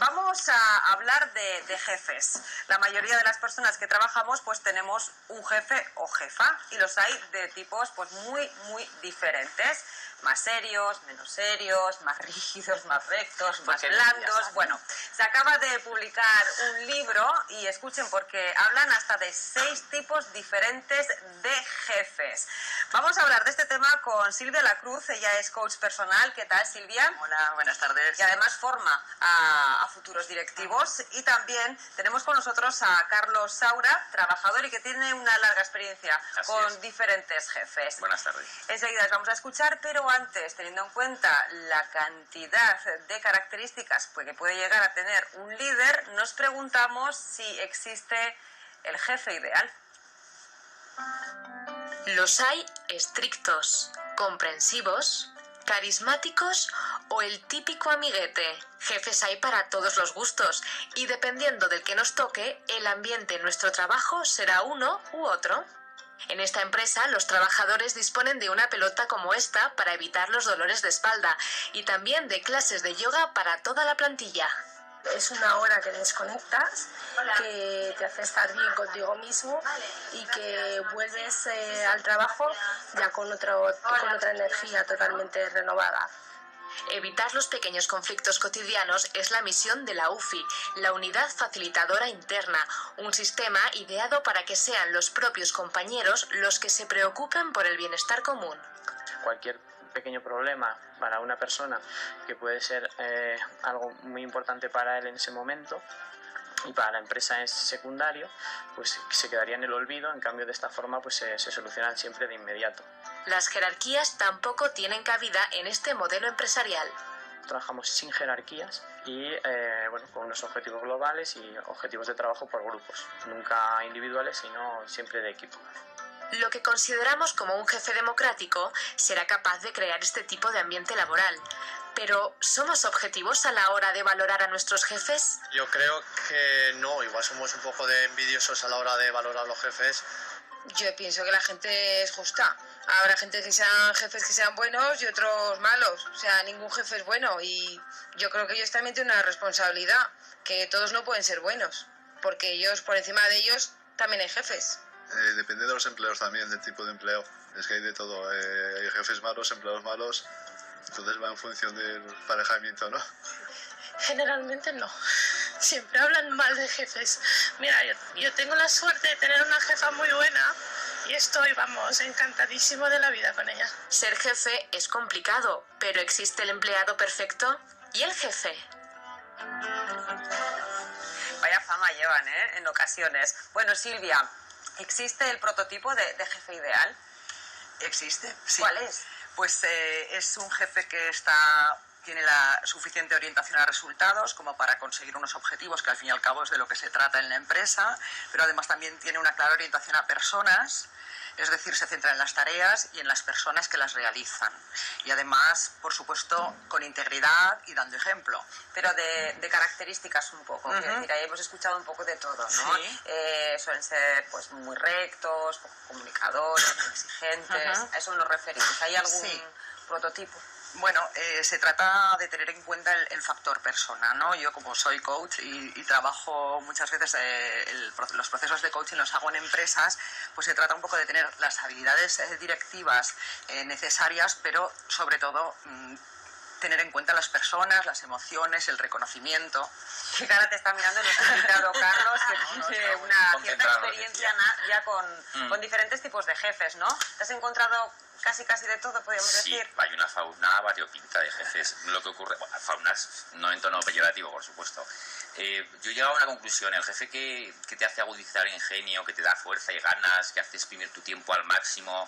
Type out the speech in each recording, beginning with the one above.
Vamos a hablar de jefes. La mayoría de las personas que trabajamos pues tenemos un jefe o jefa y los hay de tipos pues muy diferentes. Más serios, menos serios, más rígidos, más rectos, más blandos. Bueno, se acaba de publicar un libro y escuchen porque hablan hasta de 6 tipos diferentes de jefes. Vamos a hablar de este tema con Silvia Lacruz, ella es coach personal. ¿Qué tal, Silvia? Hola, buenas tardes. Y además forma a futuros directivos. Y también tenemos con nosotros a Carlos Saura, trabajador y que tiene una larga experiencia con diferentes jefes. Buenas tardes. Enseguida les vamos a escuchar, pero antes, teniendo en cuenta la cantidad de características que puede llegar a tener un líder, nos preguntamos si existe el jefe ideal. Los hay estrictos, comprensivos, carismáticos o el típico amiguete. Jefes hay para todos los gustos y dependiendo del que nos toque, el ambiente en nuestro trabajo será uno u otro. En esta empresa, los trabajadores disponen de una pelota como esta para evitar los dolores de espalda y también de clases de yoga para toda la plantilla. Es una hora que desconectas, que te hace estar bien contigo mismo y que vuelves al trabajo ya con otra energía totalmente renovada. Evitar los pequeños conflictos cotidianos es la misión de la UFI, la Unidad Facilitadora Interna, un sistema ideado para que sean los propios compañeros los que se preocupen por el bienestar común. Cualquier pequeño problema para una persona que puede ser algo muy importante para él en ese momento y para la empresa es secundario, pues se quedaría en el olvido. En cambio, de esta forma pues se solucionan siempre de inmediato. Las jerarquías tampoco tienen cabida en este modelo empresarial. Trabajamos sin jerarquías y con unos objetivos globales y objetivos de trabajo por grupos, nunca individuales, sino siempre de equipo. Lo que consideramos como un jefe democrático será capaz de crear este tipo de ambiente laboral. Pero, ¿somos objetivos a la hora de valorar a nuestros jefes? Yo creo que no, igual somos un poco de envidiosos a la hora de valorar a los jefes. Yo pienso que la gente es justa. Habrá gente que sean jefes que sean buenos y otros malos. O sea, ningún jefe es bueno y yo creo que ellos también tienen una responsabilidad, que todos no pueden ser buenos, porque ellos, por encima de ellos, también hay jefes. Depende de los empleos también, del tipo de empleo. Es que hay de todo. Hay jefes malos, empleados malos. Entonces va en función del emparejamiento, ¿no? Generalmente no. Siempre hablan mal de jefes. Mira, yo tengo la suerte de tener una jefa muy buena y estoy, encantadísimo de la vida con ella. Ser jefe es complicado, pero ¿existe el empleado perfecto? ¿Y el jefe? Vaya fama llevan, en ocasiones. Bueno, Silvia, ¿existe el prototipo de jefe ideal? ¿Existe? Sí. ¿Cuál es? Pues es un jefe que tiene la suficiente orientación a resultados como para conseguir unos objetivos que al fin y al cabo es de lo que se trata en la empresa, pero además también tiene una clara orientación a personas, es decir, se centra en las tareas y en las personas que las realizan. Y además, por supuesto, con integridad y dando ejemplo. Pero de características un poco, quiero decir, ahí hemos escuchado un poco de todo, ¿no? Sí. Suelen ser pues muy rectos, poco comunicadores, muy exigentes. ¿A eso nos referimos? ¿Hay algún prototipo? Bueno, se trata de tener en cuenta el factor persona, ¿no? Yo, como soy coach y trabajo muchas veces, los procesos de coaching los hago en empresas, pues se trata un poco de tener las habilidades directivas necesarias, pero sobre todo tener en cuenta las personas, las emociones, el reconocimiento. ¿Qué cara te está mirando nuestro invitado Carlos, que tiene una cierta experiencia ya con diferentes tipos de jefes, ¿no? ¿Te has encontrado casi de todo, podríamos decir? Sí, hay una variopinta de jefes. Lo que ocurre, fauna no en tono peyorativo, por supuesto. Yo he llegado a una conclusión: el jefe que te hace agudizar ingenio, que te da fuerza y ganas, que hace exprimir tu tiempo al máximo,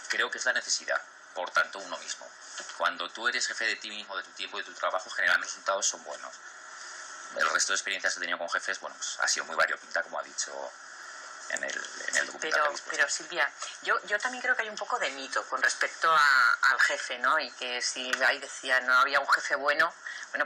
creo que es la necesidad, por tanto uno mismo. Cuando tú eres jefe de ti mismo, de tu tiempo y de tu trabajo, generalmente los resultados son buenos. El resto de experiencias que he tenido con jefes, pues ha sido muy variopinta, como ha dicho en el documental. Pero Silvia, yo también creo que hay un poco de mito con respecto al jefe, ¿no? Y que si ahí decía no había un jefe bueno,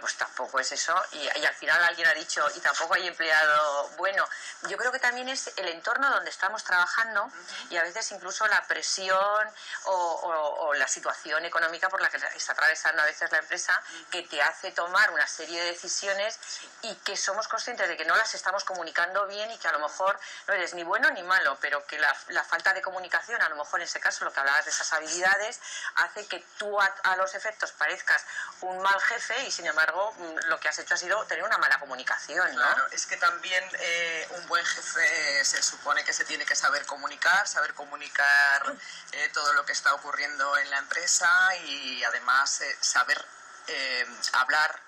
pues tampoco es eso. Y al final alguien ha dicho, y tampoco hay empleado bueno. Yo creo que también es el entorno donde estamos trabajando y a veces incluso la presión o la situación económica por la que está atravesando a veces la empresa, que te hace tomar una serie de decisiones y que somos conscientes de que no las estamos comunicando bien y que a lo mejor no eres ni bueno ni malo, pero que la falta de comunicación, a lo mejor en ese caso lo que hablabas de esas habilidades, hace que tú a los efectos parezcas un mal jefe y sin embargo lo que has hecho ha sido tener una mala comunicación, ¿no? Claro, es que también un buen jefe se supone que se tiene que saber comunicar todo lo que está ocurriendo en la empresa y además saber hablar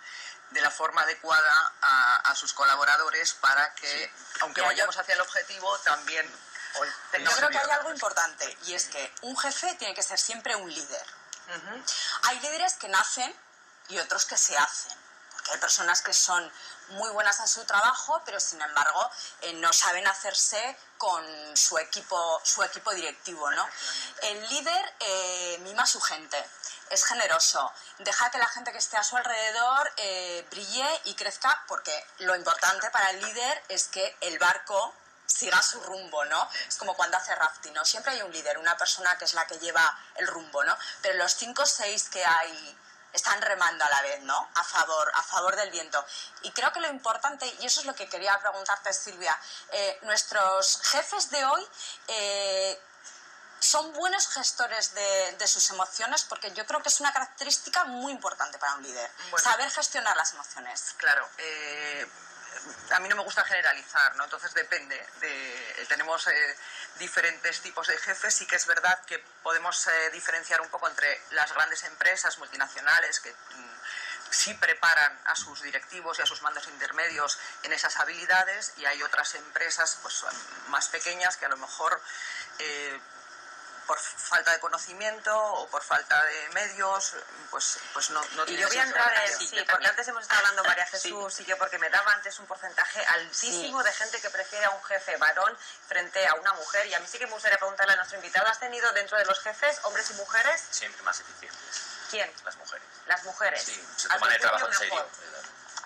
de la forma adecuada a sus colaboradores para que, aunque vayamos hacia el objetivo, también yo creo que hay algo importante y es que un jefe tiene que ser siempre un líder. Hay líderes que nacen y otros que se hacen, porque hay personas que son muy buenas en su trabajo, pero sin embargo no saben hacerse con su equipo directivo, ¿no? El líder mima a su gente, es generoso, deja que la gente que esté a su alrededor brille y crezca, porque lo importante para el líder es que el barco siga su rumbo, ¿no? Es como cuando hace rafting, ¿no? Siempre hay un líder, una persona que es la que lleva el rumbo, ¿no? Pero los 5 o 6 que hay están remando a la vez, ¿no? A favor del viento. Y creo que lo importante, y eso es lo que quería preguntarte, Silvia, nuestros jefes de hoy son buenos gestores de sus emociones, porque yo creo que es una característica muy importante para un líder, saber gestionar las emociones. Claro, a mí no me gusta generalizar, ¿no? Entonces depende. Tenemos diferentes tipos de jefes. Sí que es verdad que podemos diferenciar un poco entre las grandes empresas multinacionales que sí preparan a sus directivos y a sus mandos intermedios en esas habilidades, y hay otras empresas pues más pequeñas que a lo mejor por falta de conocimiento o por falta de medios, pues no tienen. Y yo voy a entrar en porque antes hemos estado hablando, María Jesús, y que porque me daba antes un porcentaje altísimo de gente que prefiere a un jefe varón frente a una mujer, y a mí sí que me gustaría preguntarle a nuestro invitado, ¿has tenido dentro de los jefes hombres y mujeres? Siempre más eficientes. ¿Quién? Las mujeres. Las mujeres. Sí, se toman el trabajo en serio.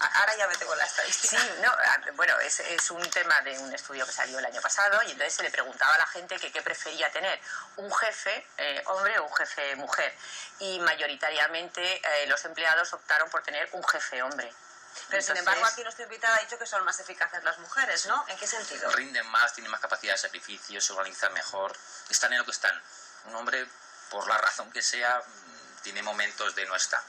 Ahora ya me tengo la estadística. Sí, no, bueno, es un tema de un estudio que salió el año pasado y entonces se le preguntaba a la gente que qué prefería tener, un jefe hombre o un jefe mujer. Y mayoritariamente los empleados optaron por tener un jefe hombre. Pero entonces, sin embargo aquí nuestro invitado ha dicho que son más eficaces las mujeres, ¿no? ¿En qué sentido? Rinden más, tienen más capacidad de sacrificio, se organizan mejor, están en lo que están. Un hombre, por la razón que sea, tiene momentos de no estar.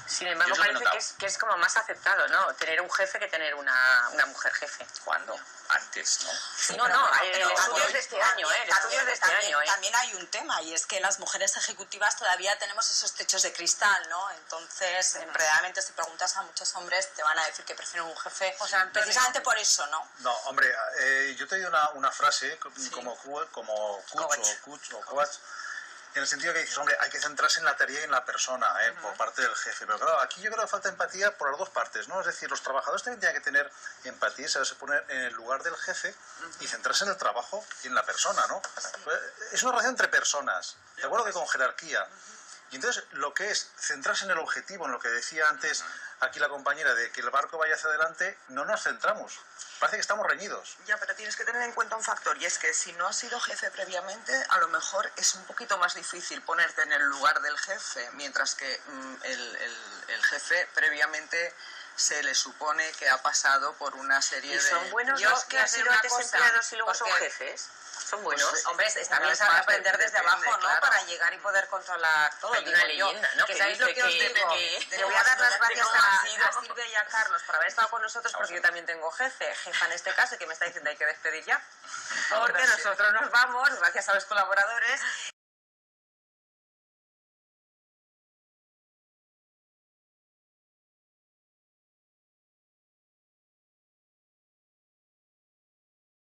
Sin embargo, parece que es como más aceptado, ¿no? Tener un jefe que tener una mujer jefe. ¿Cuándo? Antes, ¿no? Sí, no, el estudio es de este año, También hay un tema, y es que las mujeres ejecutivas todavía tenemos esos techos de cristal, ¿no? Entonces, realmente si preguntas a muchos hombres, te van a decir que prefieren un jefe, precisamente por eso, ¿no? No, hombre, yo te digo una frase como coach, en el sentido que dices, hombre, hay que centrarse en la tarea y en la persona, por parte del jefe. Pero claro, aquí yo creo que falta empatía por las dos partes, ¿no? Es decir, los trabajadores también tienen que tener empatía y saberse poner en el lugar del jefe y centrarse en el trabajo y en la persona, ¿no? Es una relación entre personas, de acuerdo que con jerarquía. Y entonces, lo que es centrarse en el objetivo, en lo que decía antes aquí la compañera, de que el barco vaya hacia adelante, no nos centramos. Parece que estamos reñidos. Ya, pero tienes que tener en cuenta un factor, y es que si no has sido jefe previamente, a lo mejor es un poquito más difícil ponerte en el lugar del jefe, mientras que el jefe previamente se le supone que ha pasado por una serie de... ¿Y son buenos los que han sido antes empleados y luego son jefes? ¿Son buenos? Pues, hombre, también sabe aprender desde abajo, ¿no? Claro. Para llegar y poder controlar todo. Hay una leyenda, ¿no? Que sabéis lo que os digo. Le voy a dar las gracias a Silvia y a Carlos por haber estado con nosotros, porque yo también tengo jefa en este caso, que me está diciendo hay que despedir ya. Porque nosotros nos vamos, gracias a los colaboradores.